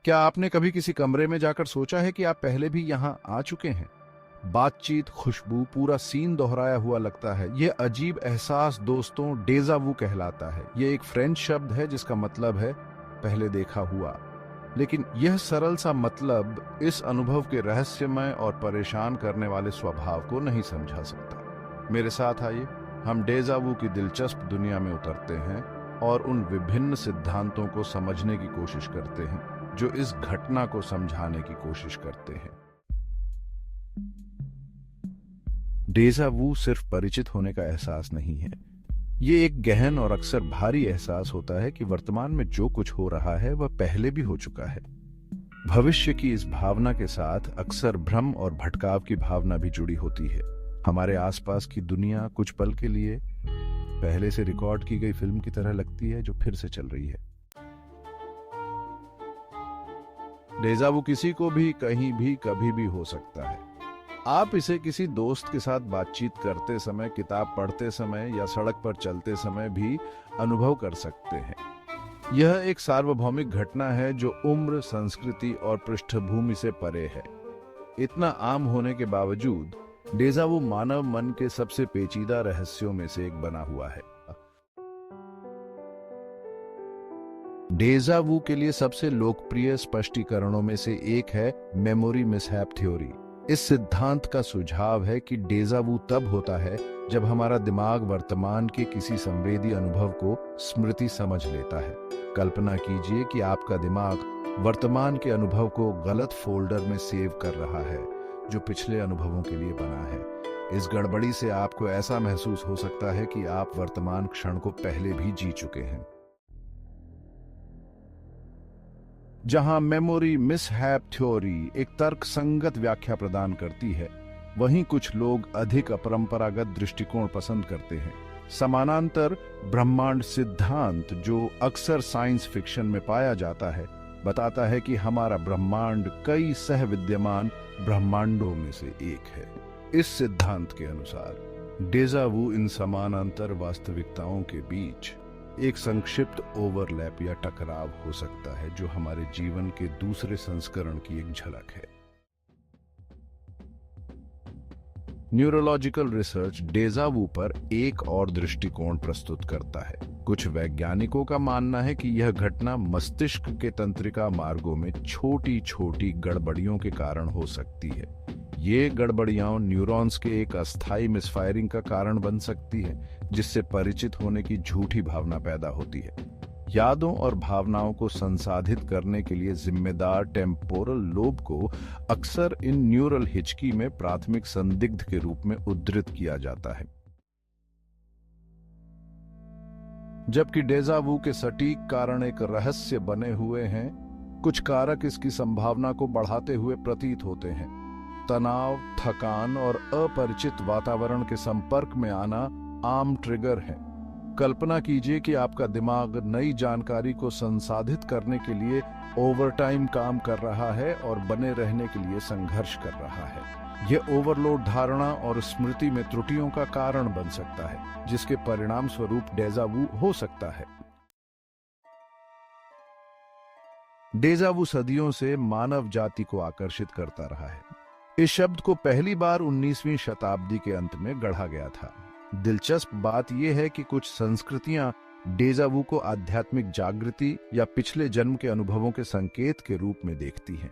क्या आपने कभी किसी कमरे में जाकर सोचा है कि आप पहले भी यहां आ चुके हैं? बातचीत, खुशबू, पूरा सीन दोहराया हुआ लगता है। यह अजीब एहसास दोस्तों डेजा वू कहलाता है। यह एक फ्रेंच शब्द है जिसका मतलब है पहले देखा हुआ। लेकिन यह सरल सा मतलब इस अनुभव के रहस्यमय और परेशान करने वाले स्वभाव को नहीं समझा सकता। मेरे साथ आइए, हम डेजा वू की दिलचस्प दुनिया में उतरते हैं और उन विभिन्न सिद्धांतों को समझने की कोशिश करते हैं जो इस घटना को समझाने की कोशिश करते हैं। डेजा वू सिर्फ परिचित होने का एहसास नहीं है। ये एक गहन और अक्सर भारी एहसास होता है कि वर्तमान में जो कुछ हो रहा है वह पहले भी हो चुका है। भविष्य की इस भावना के साथ अक्सर भ्रम और भटकाव की भावना भी जुड़ी होती है। हमारे आसपास की दुनिया कुछ पल के लिए पहले से रिकॉर्ड की गई फिल्म की तरह लगती है जो फिर से चल रही है। डेजा वू किसी को भी कहीं भी कभी भी हो सकता है। आप इसे किसी दोस्त के साथ बातचीत करते समय, किताब पढ़ते समय या सड़क पर चलते समय भी अनुभव कर सकते हैं। यह एक सार्वभौमिक घटना है जो उम्र, संस्कृति और पृष्ठभूमि से परे है। इतना आम होने के बावजूद डेजा वू मानव मन के सबसे पेचीदा रहस्यों में से एक बना हुआ है। डेजा वू के लिए सबसे लोकप्रिय स्पष्टीकरणों में से एक है मेमोरी मिसहैप थ्योरी। इस सिद्धांत का सुझाव है कि डेजा वू तब होता है जब हमारा दिमाग वर्तमान के किसी संवेदी अनुभव को स्मृति समझ लेता है। कल्पना कीजिए कि आपका दिमाग वर्तमान के अनुभव को गलत फोल्डर में सेव कर रहा है जो पिछले अनुभवों के लिए बना है। इस गड़बड़ी से आपको ऐसा महसूस हो सकता है कि आप वर्तमान क्षण को पहले भी जी चुके हैं। जहां मेमोरी मिसहैप थ्योरी एक तर्कसंगत व्याख्या प्रदान करती है, वहीं कुछ लोग अधिक अपरंपरागत दृष्टिकोण पसंद करते हैं। समानांतर ब्रह्मांड सिद्धांत, जो अक्सर साइंस फिक्शन में पाया जाता है, बताता है कि हमारा ब्रह्मांड कई सहविद्यमान ब्रह्मांडों में से एक है। इस सिद्धांत के अनुसार डेजा वू इन समानांतर वास्तविकताओं के बीच एक संक्षिप्त ओवरलैप या टकराव हो सकता है जो हमारे जीवन के दूसरे संस्करण की एक झलक है। न्यूरोलॉजिकल रिसर्च डेजा वू पर एक और दृष्टिकोण प्रस्तुत करता है। कुछ वैज्ञानिकों का मानना है कि यह घटना मस्तिष्क के तंत्रिका मार्गों में छोटी छोटी गड़बड़ियों के कारण हो सकती है। ये गड़बड़ियां न्यूरॉन्स के एक अस्थायी मिसफायरिंग का कारण बन सकती है, जिससे परिचित होने की झूठी भावना पैदा होती है। यादों और भावनाओं को संसाधित करने के लिए जिम्मेदार टेम्पोरल लोब को अक्सर इन न्यूरल हिचकी में प्राथमिक संदिग्ध के रूप में उद्धृत किया जाता है। जबकि डेजा वू के सटीक कारण एक रहस्य बने हुए हैं, कुछ कारक इसकी संभावना को बढ़ाते हुए प्रतीत होते हैं। तनाव, थकान और अपरिचित वातावरण के संपर्क में आना आम ट्रिगर है। कल्पना कीजिए कि आपका दिमाग नई जानकारी को संसाधित करने के लिए ओवरटाइम काम कर रहा है और बने रहने के लिए संघर्ष कर रहा है। यह ओवरलोड धारणा और स्मृति में त्रुटियों का कारण बन सकता है, जिसके परिणाम स्वरूप डेजा वू हो सकता है। डेजा वू सदियों से मानव जाति को आकर्षित करता रहा है। इस शब्द को पहली बार 19वीं शताब्दी के अंत में गढ़ा गया था। दिलचस्प बात यह है कि कुछ संस्कृतियां डेजा वू को आध्यात्मिक जागृति या पिछले जन्म के अनुभवों के संकेत के रूप में देखती हैं।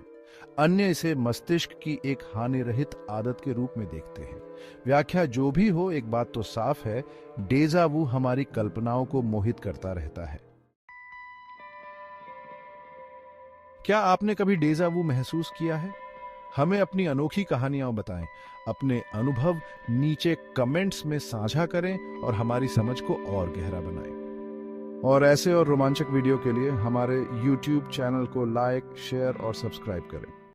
अन्य इसे मस्तिष्क की एक हानिरहित आदत के रूप में देखते हैं। व्याख्या जो भी हो, एक बात तो साफ है, डेजा वू हमारी कल्पनाओं को मोहित करता रहता है। क्या आपने कभी डेजा वू महसूस किया है? हमें अपनी अनोखी कहानियां बताएं, अपने अनुभव नीचे कमेंट्स में साझा करें और हमारी समझ को और गहरा बनाएं। और ऐसे और रोमांचक वीडियो के लिए हमारे YouTube चैनल को लाइक, शेयर और सब्सक्राइब करें।